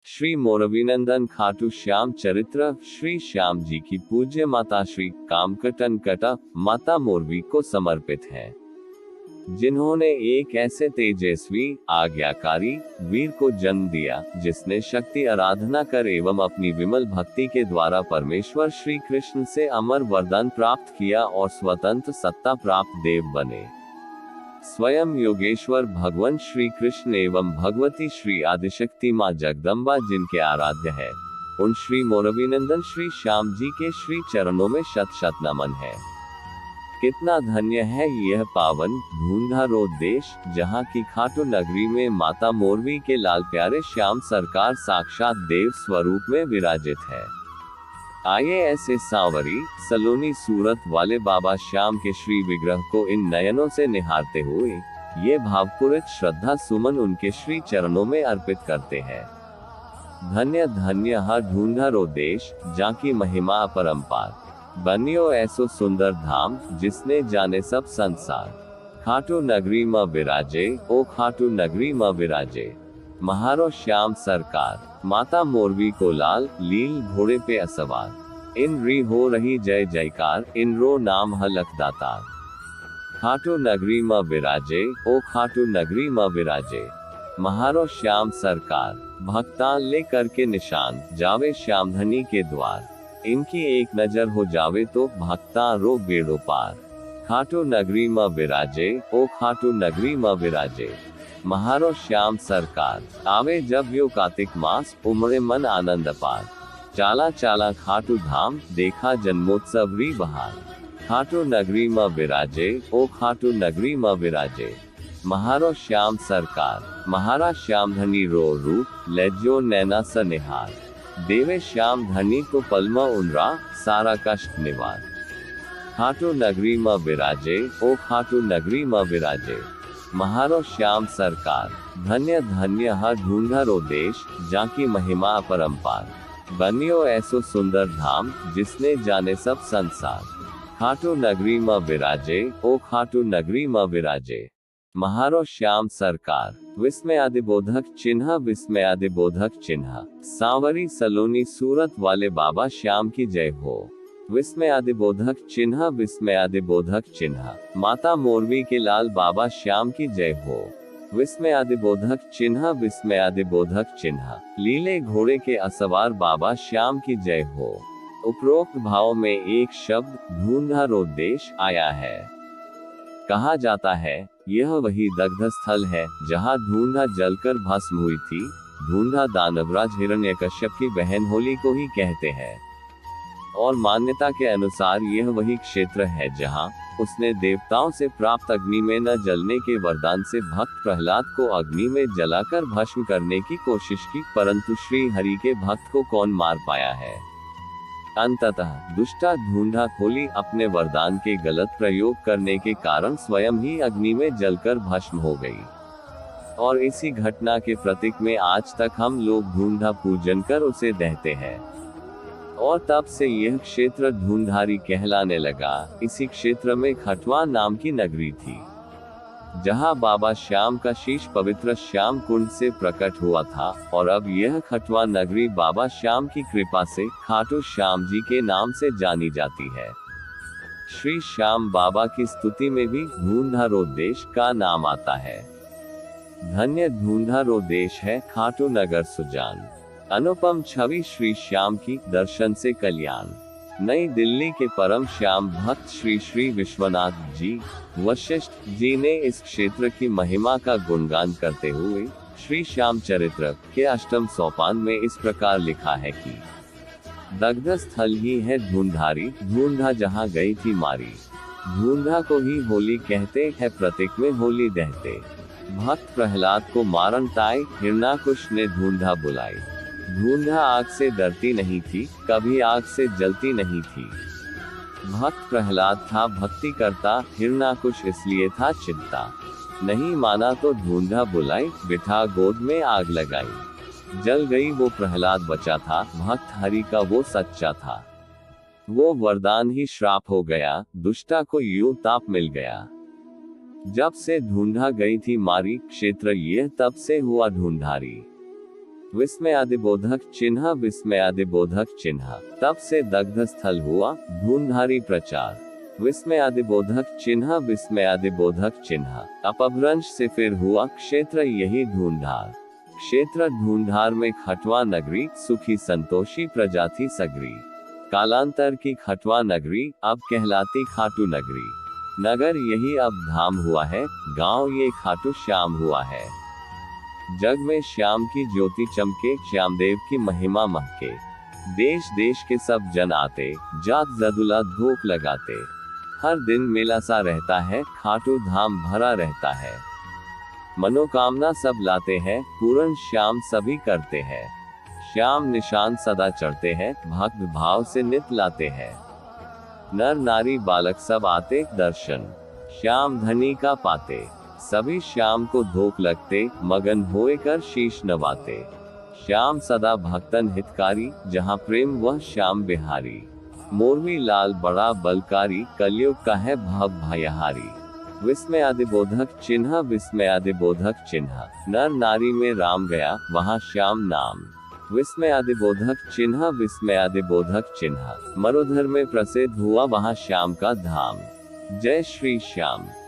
श्री मोरवीनंदन खाटू श्याम चरित्र श्री श्याम जी की पूज्य माता श्री कामकटन कटा माता मोरवी को समर्पित है, जिन्होंने एक ऐसे तेजस्वी आज्ञाकारी वीर को जन्म दिया, जिसने शक्ति आराधना कर एवं अपनी विमल भक्ति के द्वारा परमेश्वर श्री कृष्ण से अमर वरदान प्राप्त किया और स्वतंत्र सत्ता प्राप्त देव बने। स्वयं योगेश्वर भगवान श्री कृष्ण एवं भगवती श्री आदिशक्ति माँ जगदम्बा जिनके आराध्य है, उन श्री मोरवीनंदन श्री श्याम जी के श्री चरणों में शत शत नमन है। कितना धन्य है यह पावन ढूंढा रोड देश, जहाँ की खाटू नगरी में माता मोरवी के लाल प्यारे श्याम सरकार साक्षात देव स्वरूप में विराजित है। आइए ऐसे सांवरी सलोनी सूरत वाले बाबा श्याम के श्री विग्रह को इन नयनों से निहारते हुए ये भावपूरित श्रद्धा सुमन उनके श्री चरणों में अर्पित करते हैं। धन्य धन्य हा ढूंढा रो देश, जाकी महिमा अपरंपार, बनियो ऐसो सुंदर धाम, जिसने जाने सब संसार। खाटू नगरी में विराजे, ओ खाटू नगरी में विराजे, महारो श्याम सरकार, माता मोरवी को लाल लील घोड़े पे असवार। इन री हो रही जय जयकार, इन रो नाम हलक दातार। खाटू नगरी में विराजे, ओ खाटू नगरी में विराजे, महारो श्याम सरकार, भक्तान ले करके निशान, जावे श्याम धनी के द्वार। इनकी एक नजर हो जावे तो भक्ता रो बेड़ो पार। खाटू नगरी में विराजे, ओ खाटू नगरी में विराजे, महारो श्याम सरकार, आवे जब यो कार्तिक मास, उमड़े मन आनंद अपार। चाला चाला खाटू धाम, देखा जन्मोत्सव री बहार। खाटू नगरी में विराजे, ओ खाटू नगरी में विराजे, महारो श्याम सरकार, महारा श्याम धनी रो रूप, लेजो नैना स निहार। देवे श्याम धनी तो पलमा उनरा, सारा कष्ट निवार। खाटू नगरी में विराजे, ओ खाटू नगरी में विराजे, महारो श्याम सरकार, धन्य धन्य हा ढूंढा रो देश, जाकी महिमा अपरंपार। बनियो ऐसो सुंदर धाम, जिसने जाने सब संसार। खाटू नगरी में विराजे, ओ खाटू नगरी में विराजे, महारो श्याम सरकार, विस्मयादिबोधक चिन्ह, विस्मयादिबोधक चिन्ह। सांवरी सलोनी सूरत वाले बाबा श्याम की जय हो। विस्मयादिबोधक चिन्ह, विस्मयादिबोधक चिन्ह। माता मोरवी के लाल बाबा श्याम की जय हो। विस्मयादिबोधक चिन्ह, विस्मयादिबोधक चिन्ह। लीले घोड़े के असवार बाबा श्याम की जय हो। उपरोक्त भाव में एक शब्द ढूंढा रो देश आया है। कहा जाता है यह वही दग्ध स्थल है जहाँ ढूंढा जलकर भस्म हुई थी। ढूंढा दानवराज हिरण्यकश्यप की बहन होली को ही कहते हैं, और मान्यता के अनुसार यह वही क्षेत्र है जहाँ उसने देवताओं से प्राप्त अग्नि में न जलने के वरदान से भक्त प्रहलाद को अग्नि में जलाकर भस्म करने की कोशिश की, परंतु श्री हरि के भक्त को कौन मार पाया है। अंततः दुष्टा ढूंढा होली अपने वरदान के गलत प्रयोग करने के कारण स्वयं ही अग्नि में जलकर भस्म हो गई, और इसी घटना के प्रतीक में आज तक हम लोग ढूंढा पूजन कर उसे दहते हैं, और तब से यह क्षेत्र ढूंढारी कहलाने लगा। इसी क्षेत्र में खटवा नाम की नगरी थी, जहां बाबा श्याम का शीश पवित्र श्याम कुंड से प्रकट हुआ था, और अब यह खटवा नगरी बाबा श्याम की कृपा से खाटू श्याम जी के नाम से जानी जाती है। श्री श्याम बाबा की स्तुति में भी ढूंढा रो देश का नाम आता है। धन्य ढूंढा रो देश है खाटू नगर सुजान। अनुपम छवि श्री श्याम की, दर्शन से कल्याण। नई दिल्ली के परम श्याम भक्त श्री श्री विश्वनाथ जी वशिष्ठ जी ने इस क्षेत्र की महिमा का गुणगान करते हुए श्री श्याम चरित्र के अष्टम सोपान में इस प्रकार लिखा है कि दग्ध स्थल ही है ढूंढारी, ढूंढा जहाँ गई थी मारी। ढूंढा को ही होली कहते हैं, प्रतीक में होली दहते। भक्त प्रहलाद को मारन ताए, हिरण्याकुश ने ढूंढा बुलाई। ढूंढा आग से डरती नहीं थी, कभी आग से जलती नहीं थी। भक्त प्रहलाद था भक्ति करता, हिरण्याकुश इसलिए था चिंता। नहीं माना तो ढूंढा बुलाई, बिठा गोद में आग लगाई। जल गई वो प्रहलाद बचा था, भक्त हरि का वो सच्चा था। वो वरदान ही श्राप हो गया, दुष्टा को यूं ताप मिल गया। जब से ढूंढा गई थी मारी, क्षेत्र ये तब से हुआ ढूंढारी। विस्मयादिबोधक चिन्ह, विस्मयादिबोधक चिन्ह। तब से दग्ध स्थल हुआ, धूंधारी प्रचार। विस्मयादिबोधक चिन्ह, विस्मयादिबोधक चिन्ह। अपभ्रंश से फिर हुआ क्षेत्र, यही धूंधार। क्षेत्र धूंधार में खटवा नगरी, सुखी संतोषी प्रजाति सगरी। कालांतर की खटवा नगरी अब कहलाती खाटू नगरी। नगर यही अब धाम हुआ है, गांव ये खाटू श्याम हुआ है। जग में श्याम की ज्योति चमके, श्यामदेव की महिमा महके। देश देश के सब जन आते, जात जदुला धूप लगाते। हर दिन मेला सा रहता है, खाटू धाम भरा रहता है। मनोकामना सब लाते हैं, पूर्ण श्याम सभी करते हैं। श्याम निशान सदा चढ़ते हैं, भक्त भाव से नित लाते हैं। नर नारी बालक सब आते दर्शन, श्याम धनी का पाते। सभी श्याम को धोख लगते, मगन होए कर शीश नवाते। श्याम सदा भक्तन हितकारी, जहाँ प्रेम वह श्याम बिहारी। मोरवी लाल बड़ा बलकारी, कलयुग का है भव भयहारी। विस्मयादिबोधक चिन्ह, विस्मयादिबोधक चिन्ह। नर नारी में राम गया, वहाँ श्याम नाम। विस्मयादिबोधक चिन्ह, विस्मयादिबोधक चिन्ह। मरोधर में प्रसिद्ध हुआ, वहाँ श्याम का धाम। जय श्री श्याम।